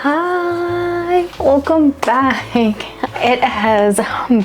Hi, welcome back. It has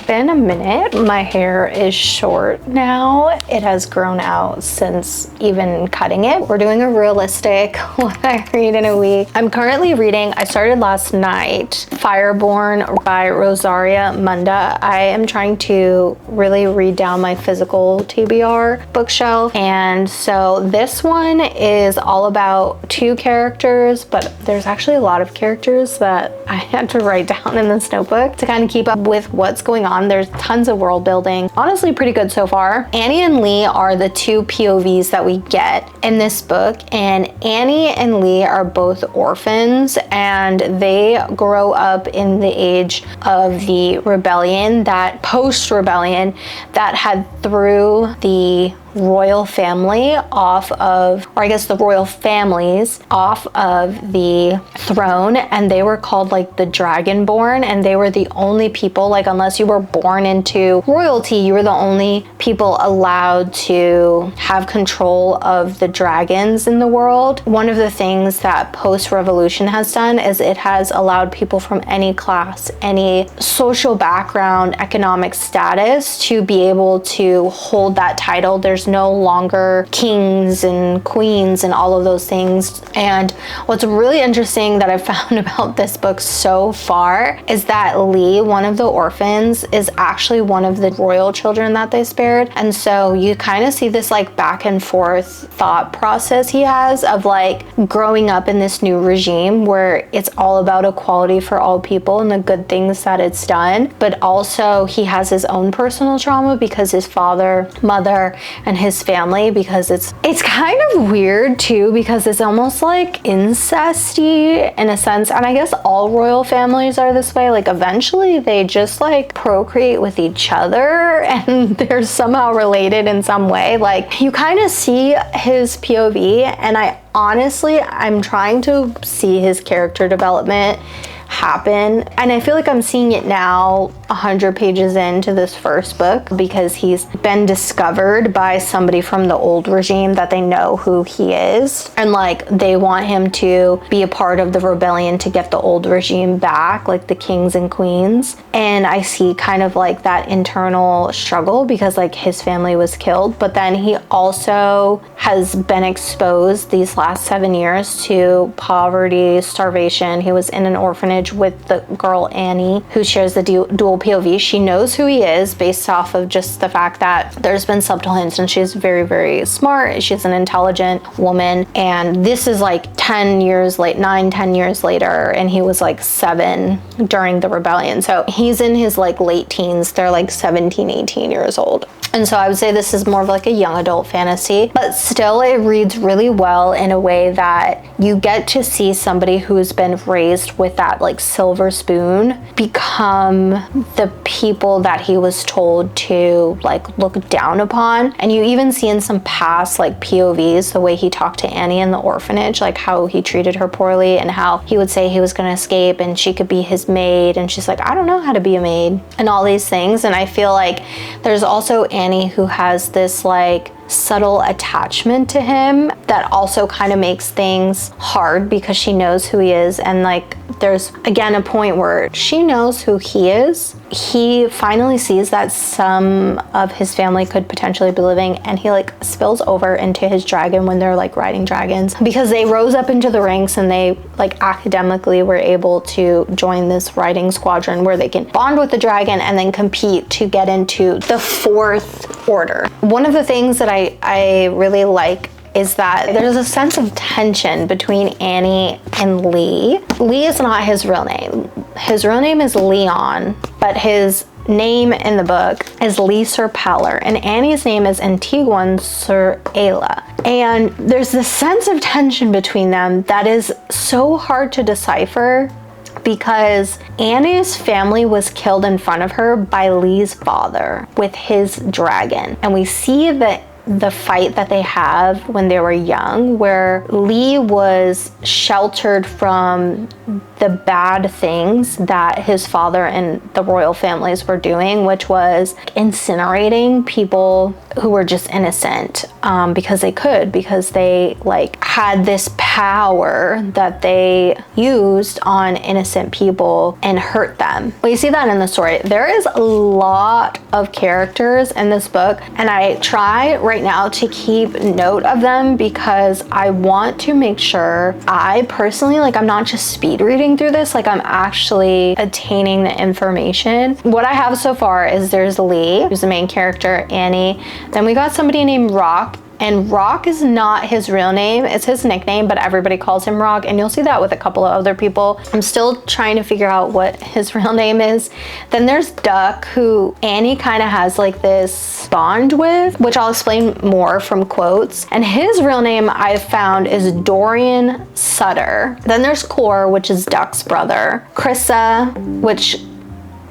been a minute. My hair is short now. It has grown out since even cutting it. We're doing a realistic what I read in a week. I'm currently reading, I started last night, Fireborn by Rosaria Munda. I am trying to really read down my physical TBR bookshelf. And so this one is all about two characters, but there's actually a lot of characters that I had to write down in this notebook to kind of keep up with what's going on. There's tons of world building. Honestly, pretty good so far. Annie and Lee are the two POVs that we get in this book, and Annie and Lee are both orphans, and they grow up in the age of the rebellion, that post-rebellion that had threw the royal family off of, or I guess the royal families off of the throne, and they were called like the Dragonborn, and they were the only people, like unless you were born into royalty, you were the only people allowed to have control of the dragons in the world. One of the things that post-revolution has done is it has allowed people from any class, any social background, economic status to be able to hold that title. There's no longer kings and queens and all of those things. And what's really interesting that I've found about this book so far is that Lee, one of the orphans, is actually one of the royal children that they spared. And so you kind of see this like back and forth thought process he has of like growing up in this new regime where it's all about equality for all people and the good things that it's done. But also he has his own personal trauma because his father, mother, and his family, because it's kind of weird too, because it's almost like incesty in a sense. And I guess all royal families are this way. Like eventually they just like procreate with each other and they're somehow related in some way. Like you kind of see his POV, and I'm trying to see his character development happen, and I feel like I'm seeing it now 100 pages into this first book, because he's been discovered by somebody from the old regime that they know who he is, and like they want him to be a part of the rebellion to get the old regime back, like the kings and queens. And I see kind of like that internal struggle because like his family was killed, but then he also has been exposed these last 7 years to poverty, starvation. He was in an orphanage with the girl Annie, who shares the dual POV. She knows who he is based off of just the fact that there's been subtle hints, and she's very, very smart. She's an intelligent woman, and this is like 10 years later, and he was like 7 during the rebellion. So he's in his like late teens. They're like 17, 18 years old. And so I would say this is more of like a young adult fantasy, but still it reads really well in a way that you get to see somebody who's been raised with that like silver spoon become the people that he was told to like look down upon. And you even see in some past like POVs the way he talked to Annie in the orphanage, like how he treated her poorly, and how he would say he was going to escape and she could be his maid, and she's like, I don't know how to be a maid, and all these things. And I feel like there's also Annie who has this like subtle attachment to him that also kind of makes things hard because she knows who he is. And like there's again a point where she knows who he is. He finally sees that some of his family could potentially be living, and he like spills over into his dragon when they're like riding dragons, because they rose up into the ranks and they like academically were able to join this riding squadron where they can bond with the dragon and then compete to get into the 4th order. One of the things that I really like is that there's a sense of tension between Annie and Lee. Lee is not his real name. His real name is Leon, but his name in the book is Lee Sir Paler, and Annie's name is Antiguan Sir Ayla. And there's this sense of tension between them that is so hard to decipher, because Annie's family was killed in front of her by Lee's father with his dragon. And we see that the fight that they have when they were young, where Lee was sheltered from the bad things that his father and the royal families were doing, which was incinerating people who were just innocent because they could, because they like had this power that they used on innocent people and hurt them. Well, you see that in the story. There is a lot of characters in this book, and I try right now to keep note of them because I want to make sure I personally, like, I'm not just speed reading through this, like I'm actually attaining the information. What I have so far is there's Lee, who's the main character, Annie. Then we got somebody named Rock, and Rock is not his real name, it's his nickname, but everybody calls him Rock, and you'll see that with a couple of other people. I'm still trying to figure out what his real name is. Then there's Duck, who Annie kind of has like this bond with, which I'll explain more from quotes. And his real name I've found is Dorian Sutter. Then there's Core, which is Duck's brother. Krissa, which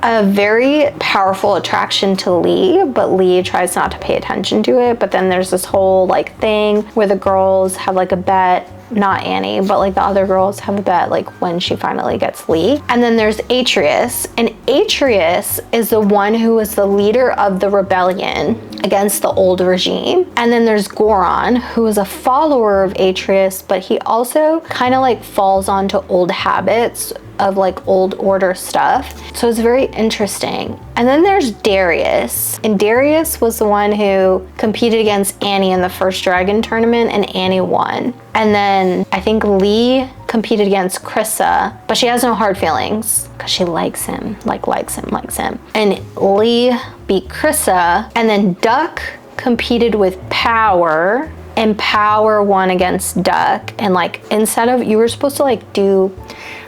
a very powerful attraction to Lee, but Lee tries not to pay attention to it. But then there's this whole like thing where the girls have like a bet, not Annie, but like the other girls have a bet like when she finally gets Lee. And then there's Atreus, and Atreus is the one who was the leader of the rebellion against the old regime. And then there's Goron, who is a follower of Atreus, but he also kind of like falls onto old habits of like old order stuff. So it's very interesting. And then there's Darius, and Darius was the one who competed against Annie in the first dragon tournament, and Annie won. And then I think Lee competed against Krissa, but she has no hard feelings because she likes him. And Lee beat Krissa, and then Duck competed with Power, and Power won against Duck. And like, instead of, you were supposed to like do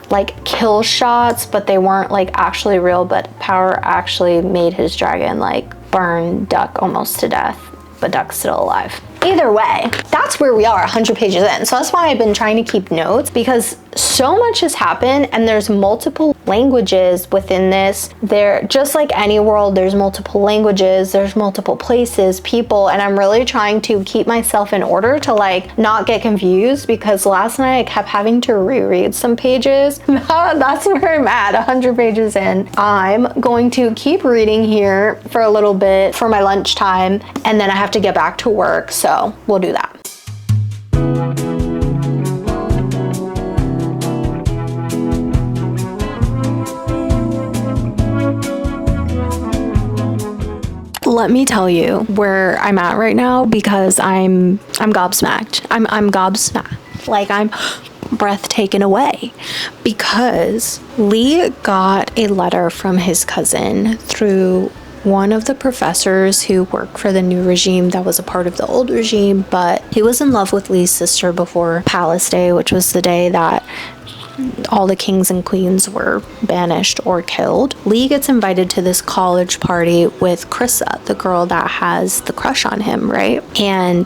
like kill shots, but they weren't like actually real, but Power actually made his dragon like burn Duck almost to death, but Duck's still alive. Either way, that's where we are 100 pages in. So that's why I've been trying to keep notes, because so much has happened and there's multiple languages within this. There, just like any world, there's multiple languages, there's multiple places, people, and I'm really trying to keep myself in order to like not get confused, because last night I kept having to reread some pages. That's where I'm at, 100 pages in. I'm going to keep reading here for a little bit for my lunchtime, and then I have to get back to work. So we'll do that. Let me tell you where I'm at right now, because I'm gobsmacked. I'm gobsmacked. Like, I'm breath taken away, because Lee got a letter from his cousin through one of the professors who worked for the new regime that was a part of the old regime, but he was in love with Lee's sister before Palace Day, which was the day that all the kings and queens were banished or killed. Lee gets invited to this college party with Krissa, the girl that has the crush on him, right? And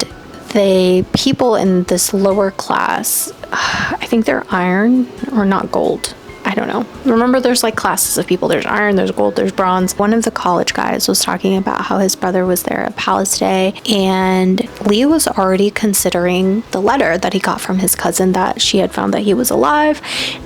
the people in this lower class, I think they're iron or not gold, I don't know. Remember, there's like classes of people. There's iron, there's gold, there's bronze. One of the college guys was talking about how his brother was there at Palace Day, and Lee was already considering the letter that he got from his cousin that she had found that he was alive,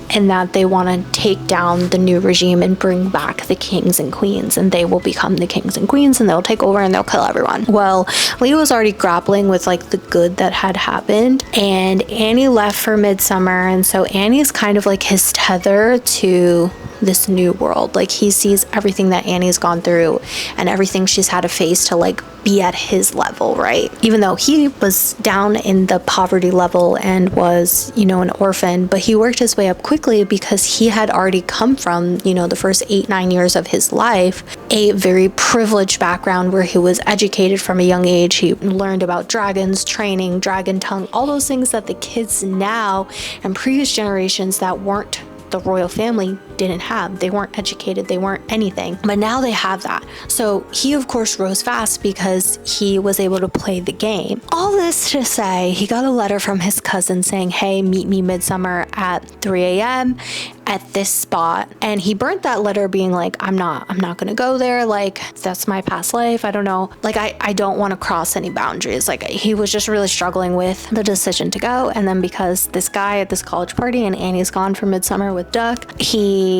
and that they want to take down the new regime and bring back the kings and queens, and they will become the kings and queens, and they'll take over and they'll kill everyone. Well, Lee was already grappling with like the good that had happened, and Annie left for Midsummer, and so Annie's kind of like his tether to this new world. Like, he sees everything that Annie's gone through and everything she's had to face to like be at his level, right? Even though he was down in the poverty level and was, you know, an orphan, but he worked his way up quickly because he had already come from, you know, the first 8-9 years of his life, a very privileged background where he was educated from a young age. He learned about dragons, training, dragon tongue, all those things that the kids now and previous generations that weren't the royal family didn't have. They weren't educated, they weren't anything, but now they have that. So he of course rose fast because he was able to play the game. All this to say, he got a letter from his cousin saying, hey, meet me Midsummer at 3 a.m. at this spot. And he burnt that letter being like, I'm not gonna go there, like that's my past life, I don't know, like I don't want to cross any boundaries. Like, he was just really struggling with the decision to go. And then because this guy at this college party and Annie's gone for Midsummer with Duck, he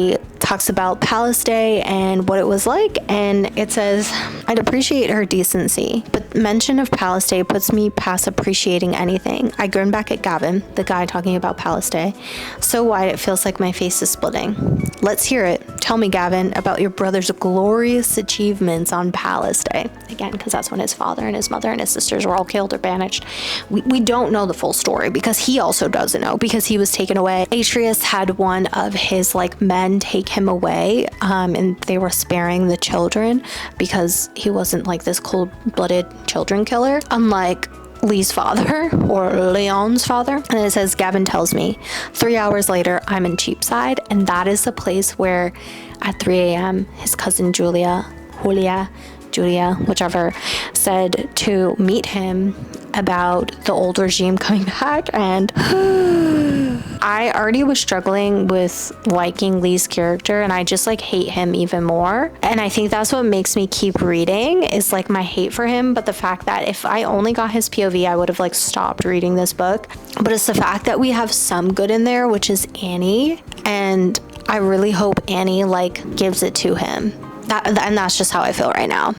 talks about Palace Day and what it was like, and it says, I'd appreciate her decency, but mention of Palace Day puts me past appreciating anything. I grin back at Gavin, the guy talking about Palace Day, so wide it feels like my face is splitting. Let's hear it. Tell me, Gavin, about your brother's glorious achievements on Palace Day. Again, because that's when his father and his mother and his sisters were all killed or banished. We don't know the full story because he also doesn't know, because he was taken away. Atreus had one of his men take him away, and they were sparing the children because he wasn't this cold-blooded children killer, unlike Lee's father, or Leon's father. And it says, Gavin tells me, 3 hours later, I'm in Cheapside, and that is the place where at 3 a.m. his cousin Julia, whichever, said to meet him about the old regime coming back. And I already was struggling with liking Lee's character, and I just hate him even more. And I think that's what makes me keep reading, is my hate for him. But the fact that if I only got his POV, I would have stopped reading this book. But it's the fact that we have some good in there, which is Annie, and I really hope Annie gives it to him. And that's just how I feel right now.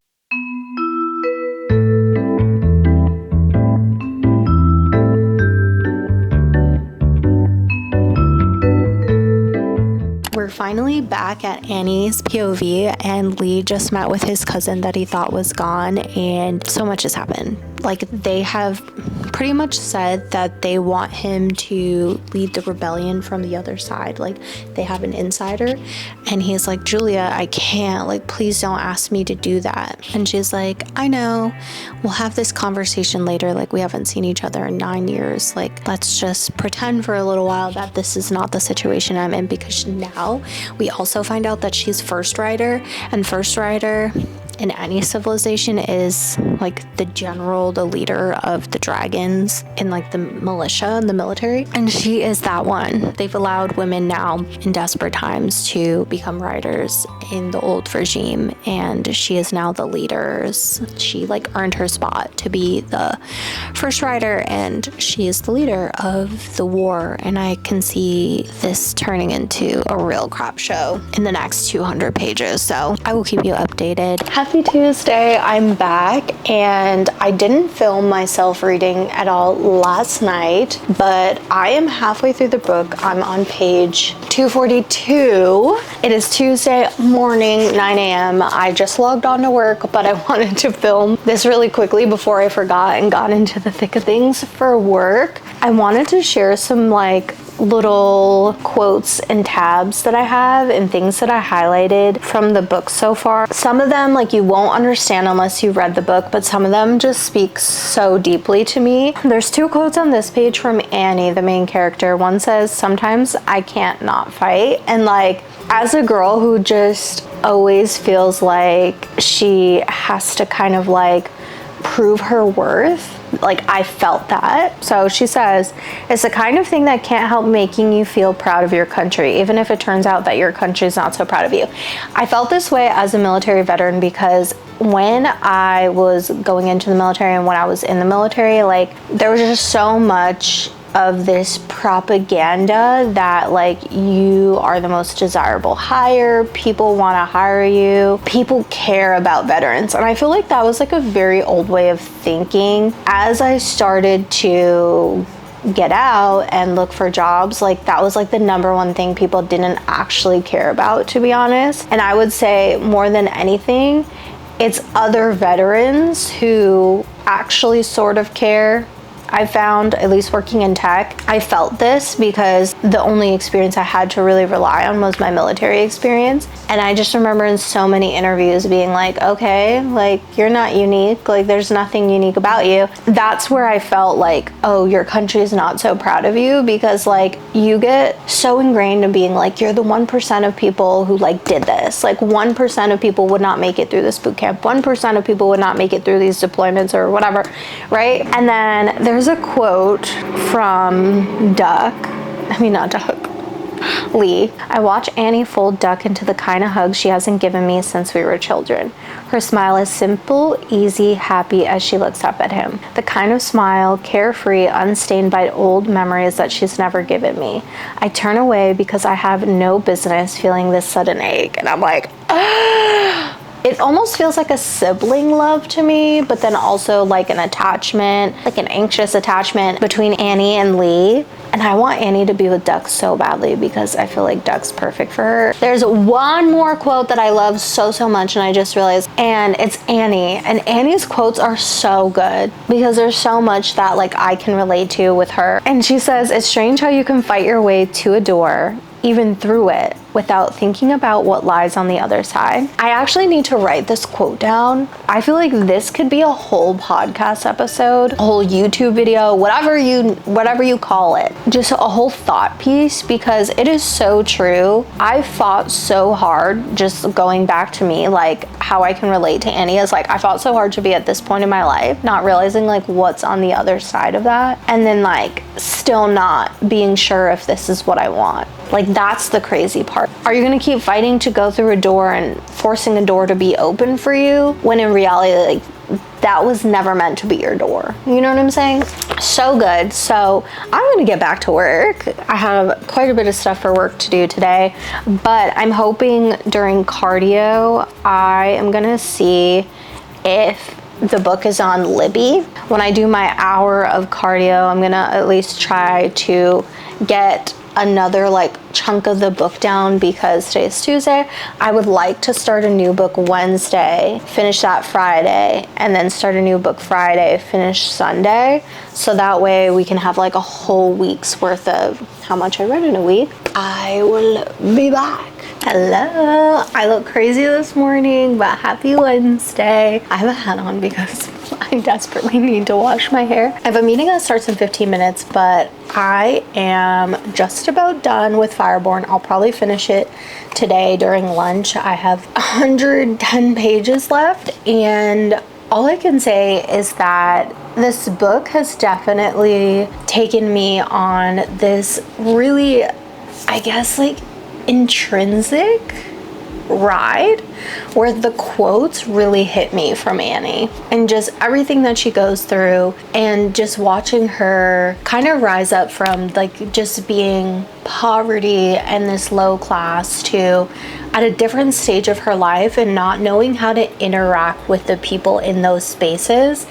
We're finally back at Annie's POV, and Lee just met with his cousin that he thought was gone, and so much has happened. They have pretty much said that they want him to lead the rebellion from the other side. They have an insider, and he's like, Julia, I can't, please don't ask me to do that. And she's like, I know, we'll have this conversation later. We haven't seen each other in 9 years. Let's just pretend for a little while that this is not the situation I'm in, because now we also find out that she's First Rider, and First Rider in any civilization is the general, the leader of the dragons in the militia and the military, and she is that one. They've allowed women now in desperate times to become riders in the old regime, and she is now the leader. She earned her spot to be the first rider, and she is the leader of the war. And I can see this turning into a real crap show in the next 200 pages, so I will keep you updated. Happy Tuesday, I'm back, and I didn't film myself reading at all last night, but I am halfway through the book. I'm on page 242. It is Tuesday morning, 9 a.m. I just logged on to work, but I wanted to film this really quickly before I forgot and got into the thick of things for work. I wanted to share some little quotes and tabs that I have and things that I highlighted from the book so far. Some of them you won't understand unless you read the book, but some of them just speak so deeply to me. There's 2 quotes on this page from Annie, the main character. One says, sometimes I can't not fight. And as a girl who just always feels like she has to kind of prove her worth, I felt that. So she says, it's the kind of thing that can't help making you feel proud of your country, even if it turns out that your country is not so proud of you. I felt this way as a military veteran, because when I was going into the military and when I was in the military, there was just so much of this propaganda that you are the most desirable hire, people want to hire you, people care about veterans. And I feel that was a very old way of thinking. As I started to get out and look for jobs, that was the number one thing people didn't actually care about, to be honest. And I would say more than anything, it's other veterans who actually sort of care. I found, at least working in tech, I felt this because the only experience I had to really rely on was my military experience. And I just remember in so many interviews being okay, you're not unique, there's nothing unique about you. That's where I felt oh, your country is not so proud of you, because you get so ingrained in being you're the 1% of people who did this. 1% of people would not make it through this boot camp. 1% of people would not make it through these deployments or whatever, right? And then there's a quote from Lee, I watch Annie fold Duck into the kind of hug she hasn't given me since we were children. Her smile is simple, easy, happy as she looks up at him. The kind of smile, carefree, unstained by old memories that she's never given me. I turn away because I have no business feeling this sudden ache. And I'm like, ah! It almost feels like a sibling love to me, but then also like an attachment, like an anxious attachment between Annie and Lee. And I want Annie to be with Duck so badly because I feel like Duck's perfect for her. There's one more quote that I love so much, and I just realized, and it's Annie. And Annie's quotes are so good because there's so much that like I can relate to with her. And she says, "It's strange how you can fight your way to a door, even through it, without thinking about what lies on the other side." I actually need to write this quote down. I feel like this could be a whole podcast episode, a whole YouTube video, whatever you call it. Just a whole thought piece, because it is so true. I fought so hard, just going back to me, like how I can relate to Annie is like, I fought so hard to be at this point in my life, not realizing like what's on the other side of that. And then like still not being sure if this is what I want. Like that's the crazy part. Are you gonna keep fighting to go through a door and forcing a door to be open for you when in reality like that was never meant to be your door? You know what I'm saying? So good. So I'm gonna get back to work. I have quite a bit of stuff for work to do today, but I'm hoping during cardio I am gonna see if the book is on Libby. When I do my hour of cardio, I'm gonna at least try to get another like chunk of the book down, because today's Tuesday. I would like to start a new book Wednesday, finish that Friday, and then start a new book Friday, finish Sunday, so that way we can have like a whole week's worth of how much I read in a week. I will be back. Hello, I look crazy this morning, but happy Wednesday. I have a hat on because I desperately need to wash my hair. I have a meeting that starts in 15 minutes, but I am just about done with Fireborn. I'll probably finish it today during lunch. I have 110 pages left, and all I can say is that this book has definitely taken me on this really, I guess, like intrinsic ride where the quotes really hit me from Annie, and just everything that she goes through, and just watching her kind of rise up from like just being poverty and this low class to at a different stage of her life and not knowing how to interact with the people in those spaces.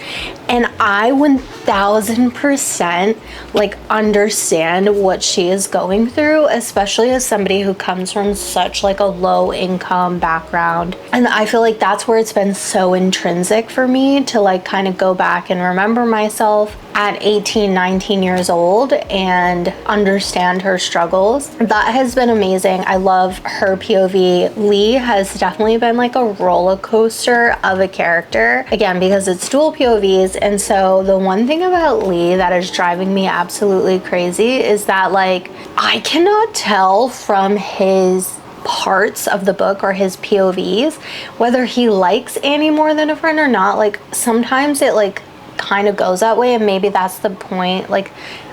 And I 1000% like understand what she is going through, especially as somebody who comes from such like a low income background. And I feel like that's where it's been so intrinsic for me to like kind of go back and remember myself at 18, 19 years old and understand her struggles. That has been amazing. I love her POV. Lee has definitely been like a roller coaster of a character, again, because it's dual POVs. And so the one thing about Lee that is driving me absolutely crazy is that like I cannot tell from his parts of the book or his POVs whether he likes Annie more than a friend or not. Like sometimes it like kind of goes that way, and maybe that's the point like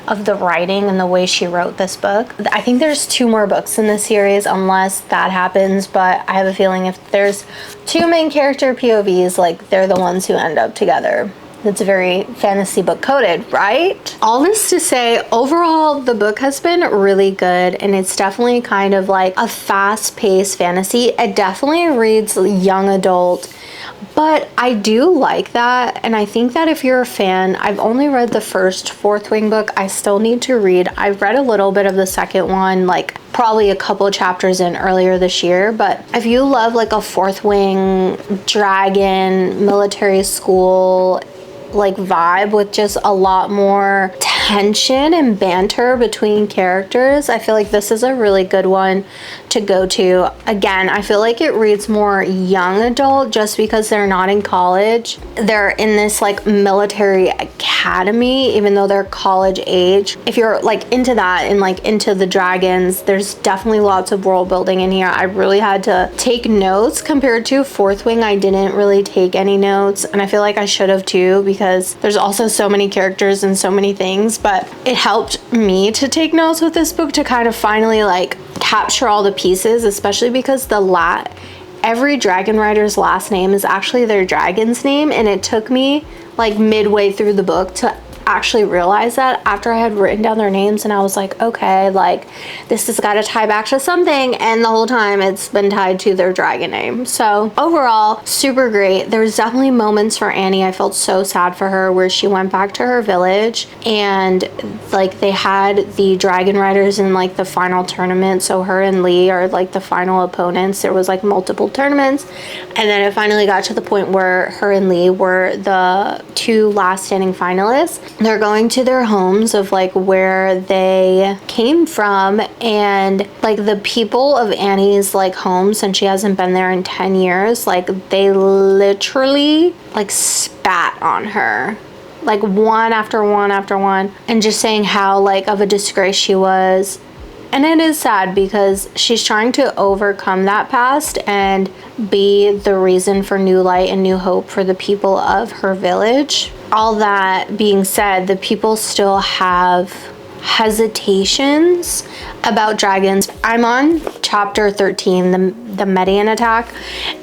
of the writing and the way she wrote this book. I think there's 2 more books in the series unless that happens, but I have a feeling if there's 2 main character POVs, like they're the ones who end up together. It's very fantasy book coded, right? All this to say, overall, the book has been really good, and it's definitely kind of like a fast-paced fantasy. It definitely reads young adult, but I do like that. And I think that if you're a fan, I've only read the first Fourth Wing book. I still need to read. I've read a little bit of the second one, like probably a couple chapters in earlier this year. But if you love like a Fourth Wing dragon military school like vibe with just a lot more tension and banter between characters, I feel like this is a really good one to go to. Again, I feel like it reads more young adult just because they're not in college. They're in this like military academy, even though they're college age. If you're like into that and like into the dragons, there's definitely lots of world building in here. I really had to take notes compared to Fourth Wing. I didn't really take any notes, and I feel like I should have too, because there's also so many characters and so many things. But it helped me to take notes with this book to kind of finally like capture all the pieces, especially because every dragon rider's last name is actually their dragon's name, and it took me like midway through the book to actually realize that after I had written down their names, and I was like, okay, like this has got to tie back to something, and the whole time it's been tied to their dragon name. So overall, super great. There was definitely moments for Annie, I felt so sad for her, where she went back to her village and like they had the dragon riders in like the final tournament, so her and Lee are like the final opponents. There was like multiple tournaments, and then it finally got to the point where her and Lee were the two last standing finalists. They're going to their homes of like where they came from, and like the people of Annie's like home, since she hasn't been there in 10 years, like they literally like spat on her, like one after one after one, and just saying how like of a disgrace she was. And it is sad because she's trying to overcome that past and be the reason for new light and new hope for the people of her village. All that being said, the people still have hesitations about dragons. I'm on chapter 13, the Median attack,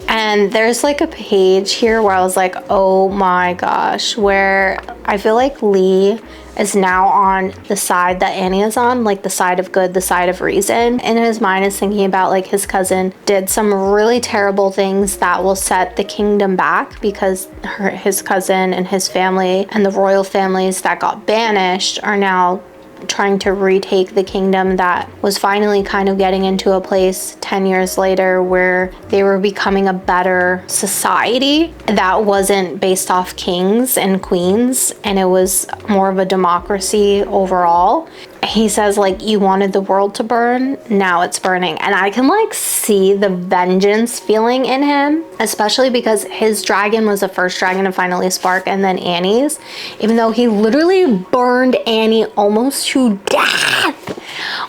and there's like a page here where I was like, oh my gosh, where I feel like Lee is now on the side that Annie is on, like the side of good, the side of reason. And in his mind is thinking about like his cousin did some really terrible things that will set the kingdom back, because his cousin and his family and the royal families that got banished are now trying to retake the kingdom that was finally kind of getting into a place 10 years later where they were becoming a better society that wasn't based off kings and queens, and it was more of a democracy overall. He says like, you wanted the world to burn, now it's burning. And I can like see the vengeance feeling in him, especially because his dragon was the first dragon to finally spark, and then Annie's, even though he literally burned Annie almost to death,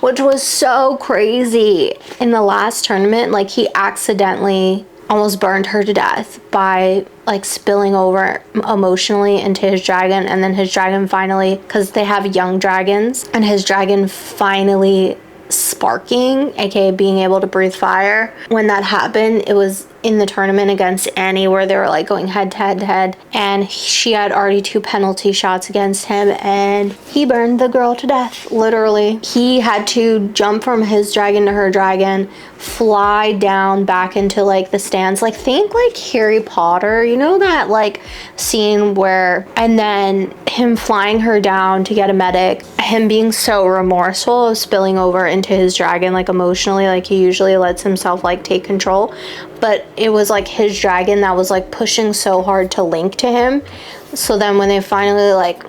which was so crazy. In the last tournament, like he accidentally almost burned her to death by like spilling over emotionally into his dragon, and then his dragon finally, because they have young dragons, and his dragon finally sparking, aka being able to breathe fire. When that happened, it was in the tournament against Annie where they were like going head to head to head, and she had already 2 penalty shots against him, and he burned the girl to death, literally. He had to jump from his dragon to her dragon, fly down back into like the stands, like think like Harry Potter, you know that like scene where, and then him flying her down to get a medic, him being so remorseful of spilling over into his dragon, like emotionally, like he usually lets himself like take control, but it was like his dragon that was like pushing so hard to link to him. So then when they finally like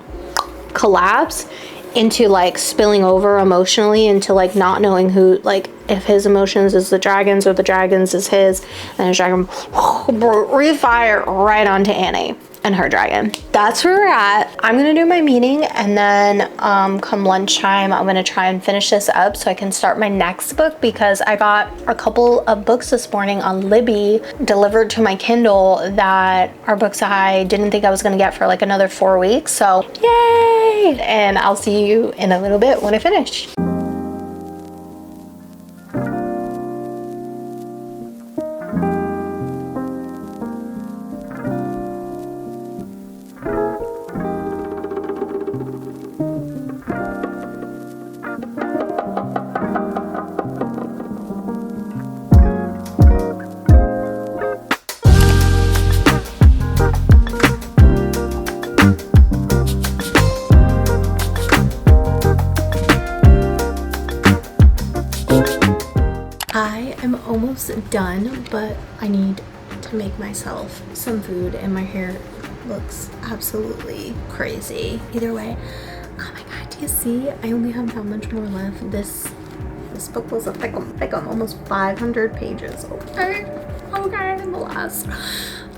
collapse into like spilling over emotionally into like not knowing who, like if his emotions is the dragons or the dragons is his, and his dragon breathe fire right onto Annie and her dragon. That's where we're at. I'm gonna do my meeting, and then come lunchtime I'm gonna try and finish this up so I can start my next book, because I got a couple of books this morning on Libby delivered to my Kindle that are books I didn't think I was gonna get for like another 4 weeks, so yay! And I'll see you in a little bit when I finish. I am almost done, but I need to make myself some food, and my hair looks absolutely crazy. Either way, oh my god, do you see? I only have that much more left. This book was a thick one, almost 500 pages. Okay, in the last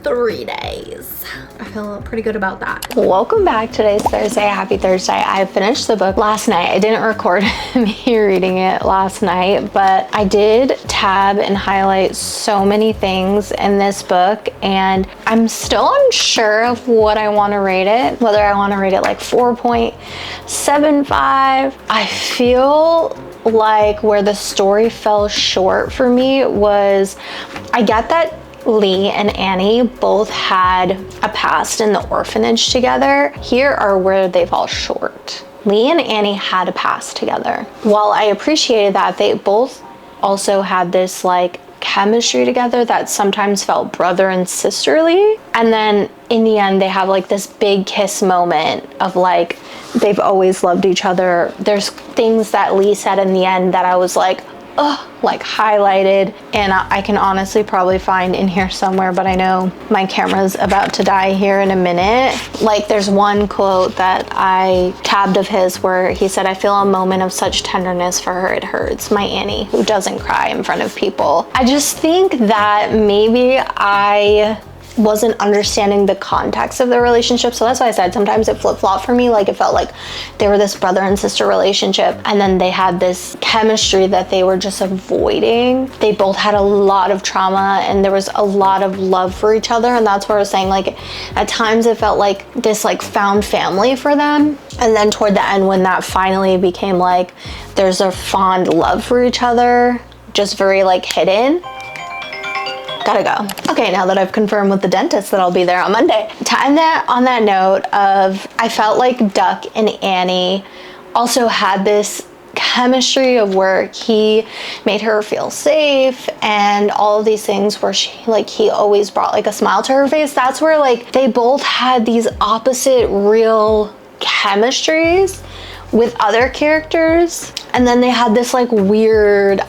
3 days. I feel pretty good about that. Welcome back. Today's Thursday. Happy Thursday. I finished the book last night. I didn't record me reading it last night, but I did tab and highlight so many things in this book, and I'm still unsure of what I want to rate it, whether I want to rate it like 4.75. I feel like where the story fell short for me was, I get that Lee and Annie both had a past in the orphanage together. Here are where they fall short. Lee and Annie had a past together. While I appreciated that, they both also had this like chemistry together that sometimes felt brother and sisterly. And then in the end, they have like this big kiss moment of like, they've always loved each other. There's things that Lee said in the end that I was like, oh, like highlighted, and I can honestly probably find in here somewhere, but I know my camera's about to die here in a minute. Like there's one quote that I tabbed of his where he said, "I feel a moment of such tenderness for her, it hurts. My Annie, who doesn't cry in front of people." I just think that maybe I wasn't understanding the context of the relationship. So that's why I said sometimes it flip-flopped for me. Like it felt like they were this brother and sister relationship, and then they had this chemistry that they were just avoiding. They both had a lot of trauma and there was a lot of love for each other, and that's where I was saying like at times it felt like this like found family for them. And then toward the end, when that finally became like there's a fond love for each other, just very like hidden. Gotta go. Okay, now that I've confirmed with the dentist that I'll be there on Monday. To end that on that note of, I felt like Duck and Annie also had this chemistry of where he made her feel safe and all of these things where she like he always brought like a smile to her face. That's where like they both had these opposite real chemistries with other characters, and then they had this like weird,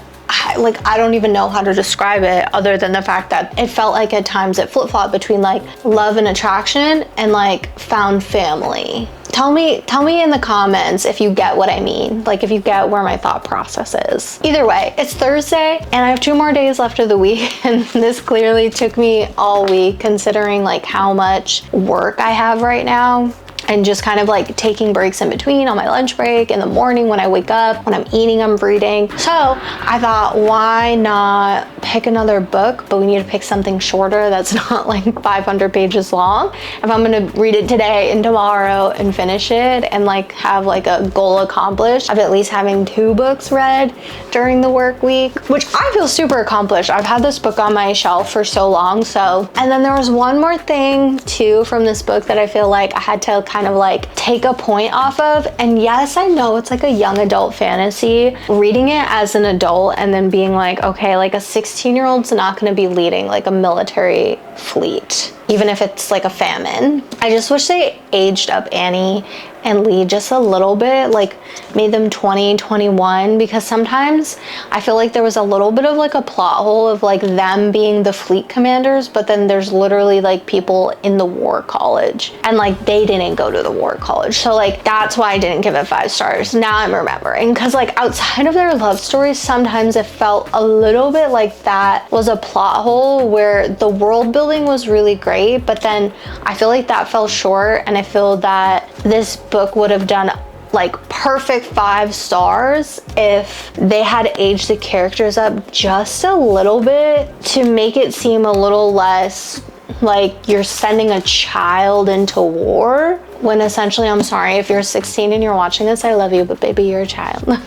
like I don't even know how to describe it other than the fact that it felt like at times it flip-flopped between like love and attraction and like found family. Tell me in the comments if you get what I mean, like if you get where my thought process is. Either way, it's Thursday and I have 2 more days left of the week, and this clearly took me all week considering like how much work I have right now. And just kind of like taking breaks in between on my lunch break, in the morning when I wake up, when I'm eating, I'm reading. So I thought, why not pick another book, but we need to pick something shorter that's not like 500 pages long. If I'm gonna read it today and tomorrow and finish it and like have like a goal accomplished of at least having 2 books read during the work week, which I feel super accomplished. I've had this book on my shelf for so long. So, and then there was one more thing too from this book that I feel like I had to kind of like take a point off of. And yes, I know it's like a young adult fantasy. Reading it as an adult and then being like, okay, like a 16-year-old's not gonna be leading like a military fleet, even if it's like a famine. I just wish they aged up Annie and Lee just a little bit, like made them 20, 21, because sometimes I feel like there was a little bit of like a plot hole of like them being the fleet commanders, but then there's literally like people in the war college and like they didn't go to the war college. So like that's why I didn't give it 5 stars. Now I'm remembering, because like outside of their love stories, sometimes it felt a little bit like that was a plot hole where the world building was really great, but then I feel like that fell short, and I feel that this book would have done like perfect 5 stars if they had aged the characters up just a little bit to make it seem a little less like you're sending a child into war, when essentially, I'm sorry if you're 16 and you're watching this, I love you, but baby, you're a child.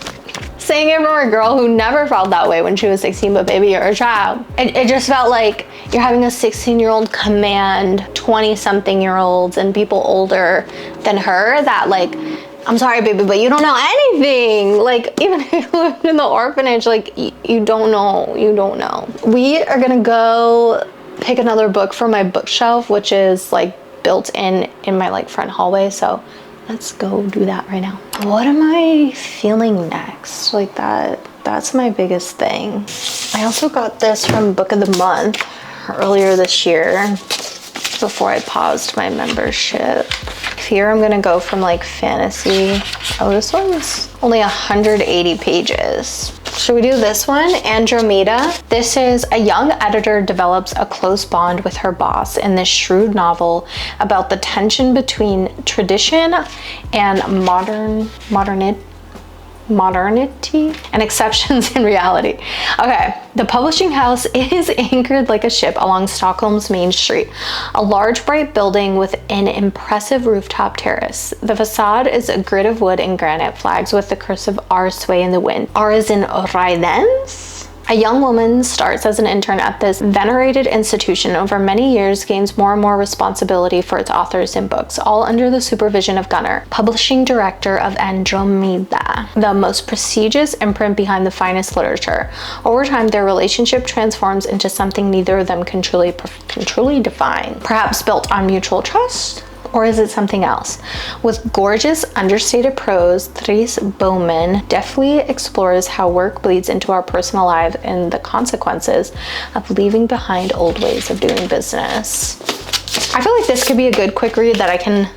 Saying it from a girl who never felt that way when she was 16, but baby, you're a child. It just felt like you're having a 16-year-old command 20-something-year-olds and people older than her that like, I'm sorry, baby, but you don't know anything. Like, even if you lived in the orphanage, like, you don't know. We are gonna go pick another book for my bookshelf, which is like built in my like front hallway. So let's go do that right now. What am I feeling next? Like that's my biggest thing. I also got this from Book of the Month earlier this year before I paused my membership. Here I'm gonna go from like fantasy. Oh, this one's only 180 pages. Should we do this one? Andromeda. This is a young editor develops a close bond with her boss in this shrewd novel about the tension between tradition and modernity. modernity and exceptions in reality. Okay, the publishing house is anchored like a ship along Stockholm's main street, a large bright building with an impressive rooftop terrace. The facade is a grid of wood and granite flags with the cursive R sway in the wind. R is in Ridens. A young woman starts as an intern at this venerated institution. Over many years, gains more and more responsibility for its authors and books, all under the supervision of Gunnar, publishing director of Andromeda, the most prestigious imprint behind the finest literature. Over time, their relationship transforms into something neither of them can truly define. Perhaps built on mutual trust? Or is it something else? With gorgeous, understated prose, Therese Bowman deftly explores how work bleeds into our personal life and the consequences of leaving behind old ways of doing business. I feel like this could be a good quick read that I can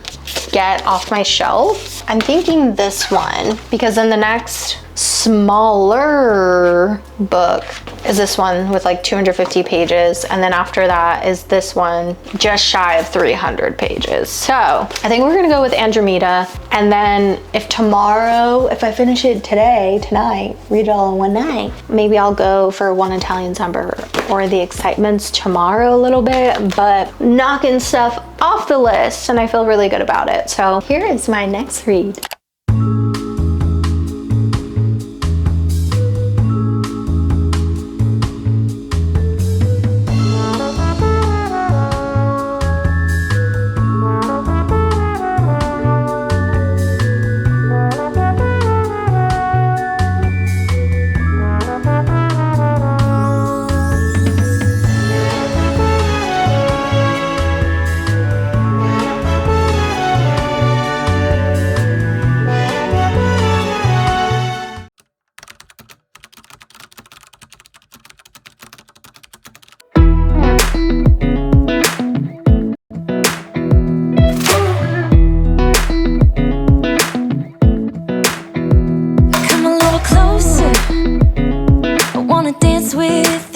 get off my shelf. I'm thinking this one because then the next smaller book is this one with like 250 pages, and then after that is this one just shy of 300 pages. So I think we're gonna go with Andromeda, and then if I finish it tonight, read it all in one night, maybe I'll go for One Italian Summer or The Excitements tomorrow a little bit, but knocking stuff off the list and I feel really good about it. So here is my next read. With